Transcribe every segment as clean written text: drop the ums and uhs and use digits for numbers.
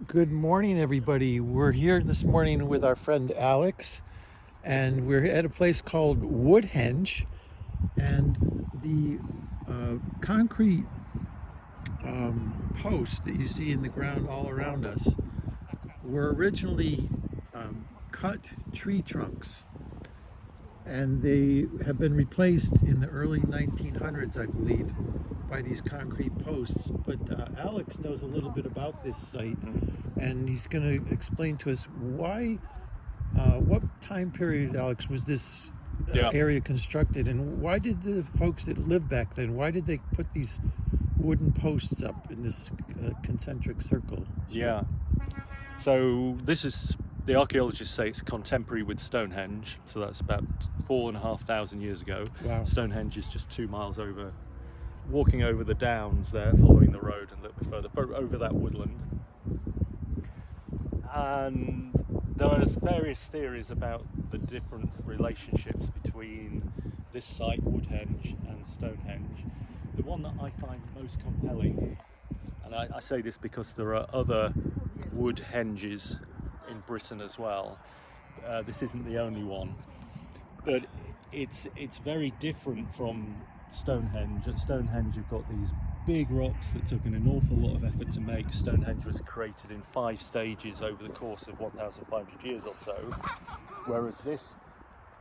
Good morning, everybody. We're here this morning with our friend Alex, and we're at a place called Woodhenge. And the concrete posts that you see in the ground all around us were originally cut tree trunks, and they have been replaced in the early 1900s, I believe, by these concrete posts. But Alex knows a little bit about this site, and he's going to explain to us why, what time period, Alex, was this area constructed, and why did the folks that lived back then, why did they put these wooden posts up in this concentric circle? Yeah. So this is, the archaeologists say it's contemporary with Stonehenge, so that's about 4,500 years ago. Wow. Stonehenge is just 2 miles over, walking over the downs there, following the road and a little bit further, over that woodland. And there are various theories about the different relationships between this site, Woodhenge, and Stonehenge. The one that I find most compelling, and I say this because there are other Woodhenges in Britain as well. This isn't the only one, but it's very different from Stonehenge. At Stonehenge, you've got these big rocks that took an awful lot of effort to make. Stonehenge was created in 5 stages over the course of 1,500 years or so, whereas this,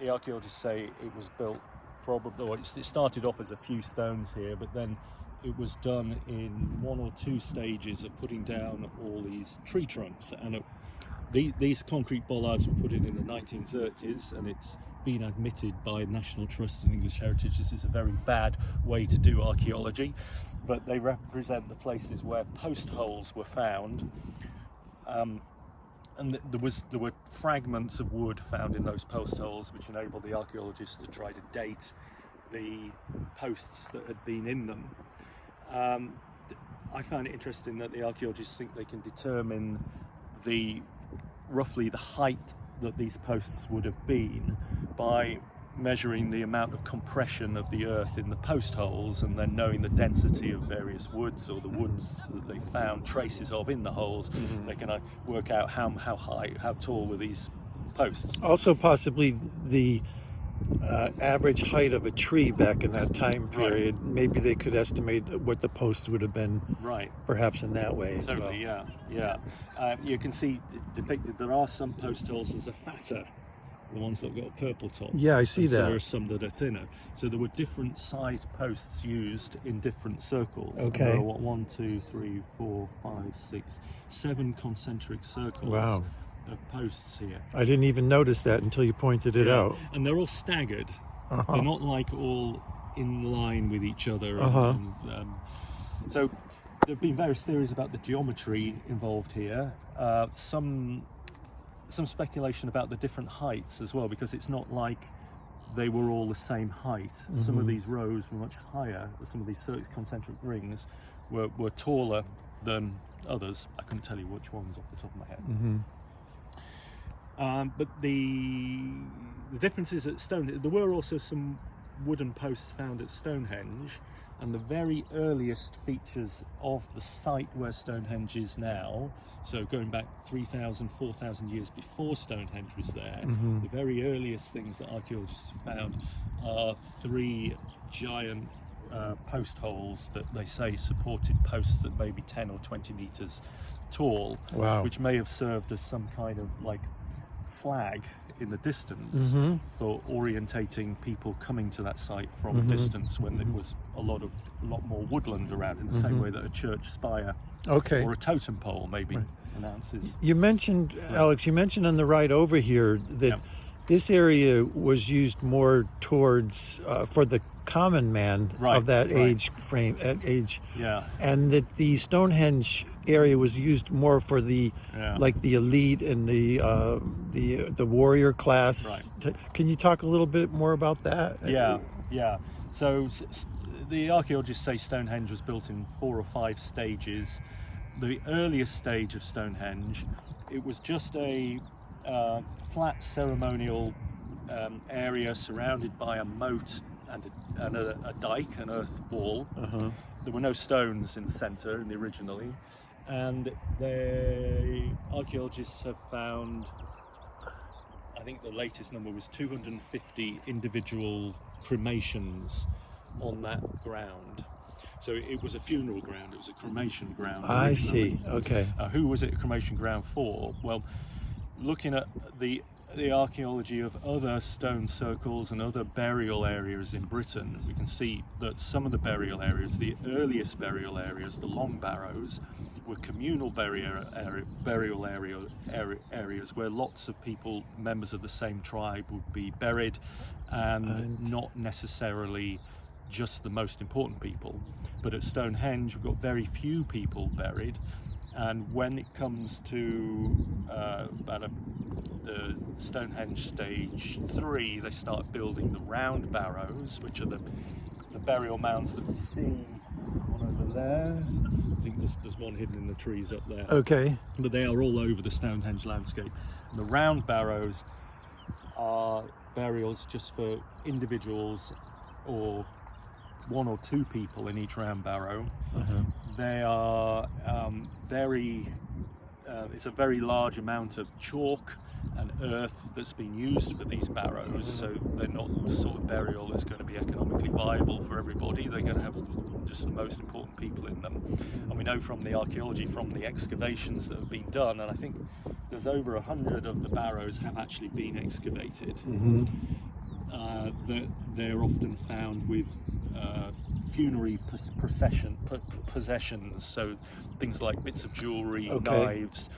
the archaeologists say it was built probably, or it started off as a few stones here, but then it was done in 1 or 2 stages of putting down all these tree trunks. And these concrete bollards were put in the 1930s, and it's been admitted by National Trust and English Heritage this is a very bad way to do archaeology, but they represent the places where post holes were found, and there were fragments of wood found in those post holes, which enabled the archaeologists to try to date the posts that had been in them. I find it interesting that the archaeologists think they can determine roughly the height that these posts would have been by measuring the amount of compression of the earth in the post holes, and then knowing the density of various woods, or the woods that they found traces of in the holes. They can work out how high, how tall were these posts. Also possibly the average height of a tree back in that time period. Right. Maybe they could estimate what the posts would have been, perhaps in that way as well. Yeah. You can see depicted, there are some post holes that are fatter, the ones that have got a purple top. Yeah, I see that. So there are some that are thinner. So there were different size posts used in different circles. Okay. And there are 1, 2, 3, 4, 5, 6, 7 concentric circles. Wow. Of posts here. I didn't even notice that until you pointed it out. And they're all staggered. They're not like all in line with each other. So there have been various theories about the geometry involved here. Some speculation about the different heights as well, because it's not like they were all the same height. Some of these rows were much higher. Some of these concentric rings were taller than others. I couldn't tell you which ones off the top of my head. But the differences at Stonehenge, there were also some wooden posts found at Stonehenge, and the very earliest features of the site where Stonehenge is now, so going back 3,000, 4,000 years before Stonehenge was there, the very earliest things that archaeologists have found are 3 giant post holes that they say supported posts that may be 10 or 20 meters tall. Wow. Which may have served as some kind of like flag in the distance for orientating people coming to that site from a distance, when there was a lot more woodland around, in the same way that a church spire or a totem pole maybe announces. You mentioned, Alex, on the ride over here that this area was used more towards for the common man of that age, and that the Stonehenge area was used more for the like the elite and the warrior class. Can you talk a little bit more about that? So the archaeologists say Stonehenge was built in 4 or 5 stages. The earliest stage of Stonehenge, it was just a flat ceremonial area surrounded by a moat and a dike, an earth wall. There were no stones in the centre originally, and the archaeologists have found, I think the latest number was 250 individual cremations on that ground. So it was a funeral ground, it was a cremation ground I originally. see. Okay. Who was it a cremation ground for? Well, looking at the archaeology of other stone circles and other burial areas in Britain, we can see that some of the burial areas, the earliest burial areas, the long barrows, were communal burial areas where lots of people, members of the same tribe, would be buried, and not necessarily just the most important people. But at Stonehenge, we've got very few people buried, and when it comes to the Stonehenge stage 3, they start building the round barrows, which are the burial mounds that we see. One over there. I think there's one hidden in the trees up there. Okay. But they are all over the Stonehenge landscape. And the round barrows are burials just for individuals, or 1 or 2 people in each round barrow. They are it's a very large amount of chalk and earth that's been used for these barrows, so they're not the sort of burial that's going to be economically viable for everybody. They're going to have just the most important people in them. And we know from the archaeology, from the excavations that have been done, and I think there's over 100 of the barrows have actually been excavated. That they're often found with funerary possessions, so things like bits of jewellery, knives,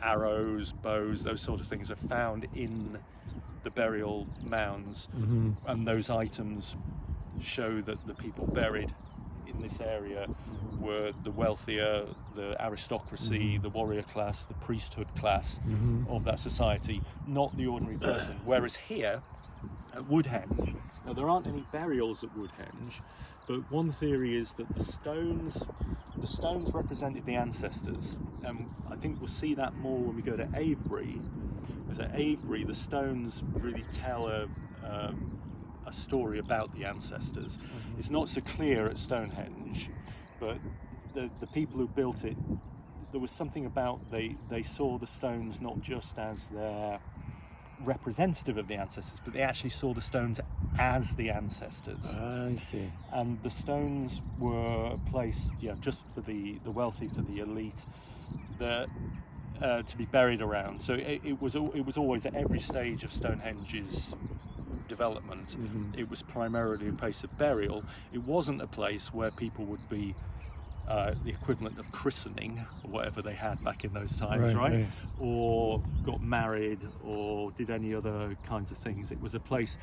arrows, bows, those sort of things are found in the burial mounds, and those items show that the people buried in this area were the wealthier, the aristocracy, the warrior class, the priesthood class of that society, not the ordinary person. Whereas here at Woodhenge, now there aren't any burials at Woodhenge, but one theory is that the stones represented the ancestors, and I think we'll see that more when we go to Avebury. Because at Avebury, the stones really tell a story about the ancestors. It's not so clear at Stonehenge, but the people who built it, there was something about they saw the stones not just as their representative of the ancestors, but they actually saw the stones as the ancestors. I see. And the stones were placed, just for the wealthy, for the elite, to be buried around. So it was always at every stage of Stonehenge's development. It was primarily a place of burial. It wasn't a place where people would be the equivalent of christening, or whatever they had back in those times, right? Or got married, or did any other kinds of things. It was a place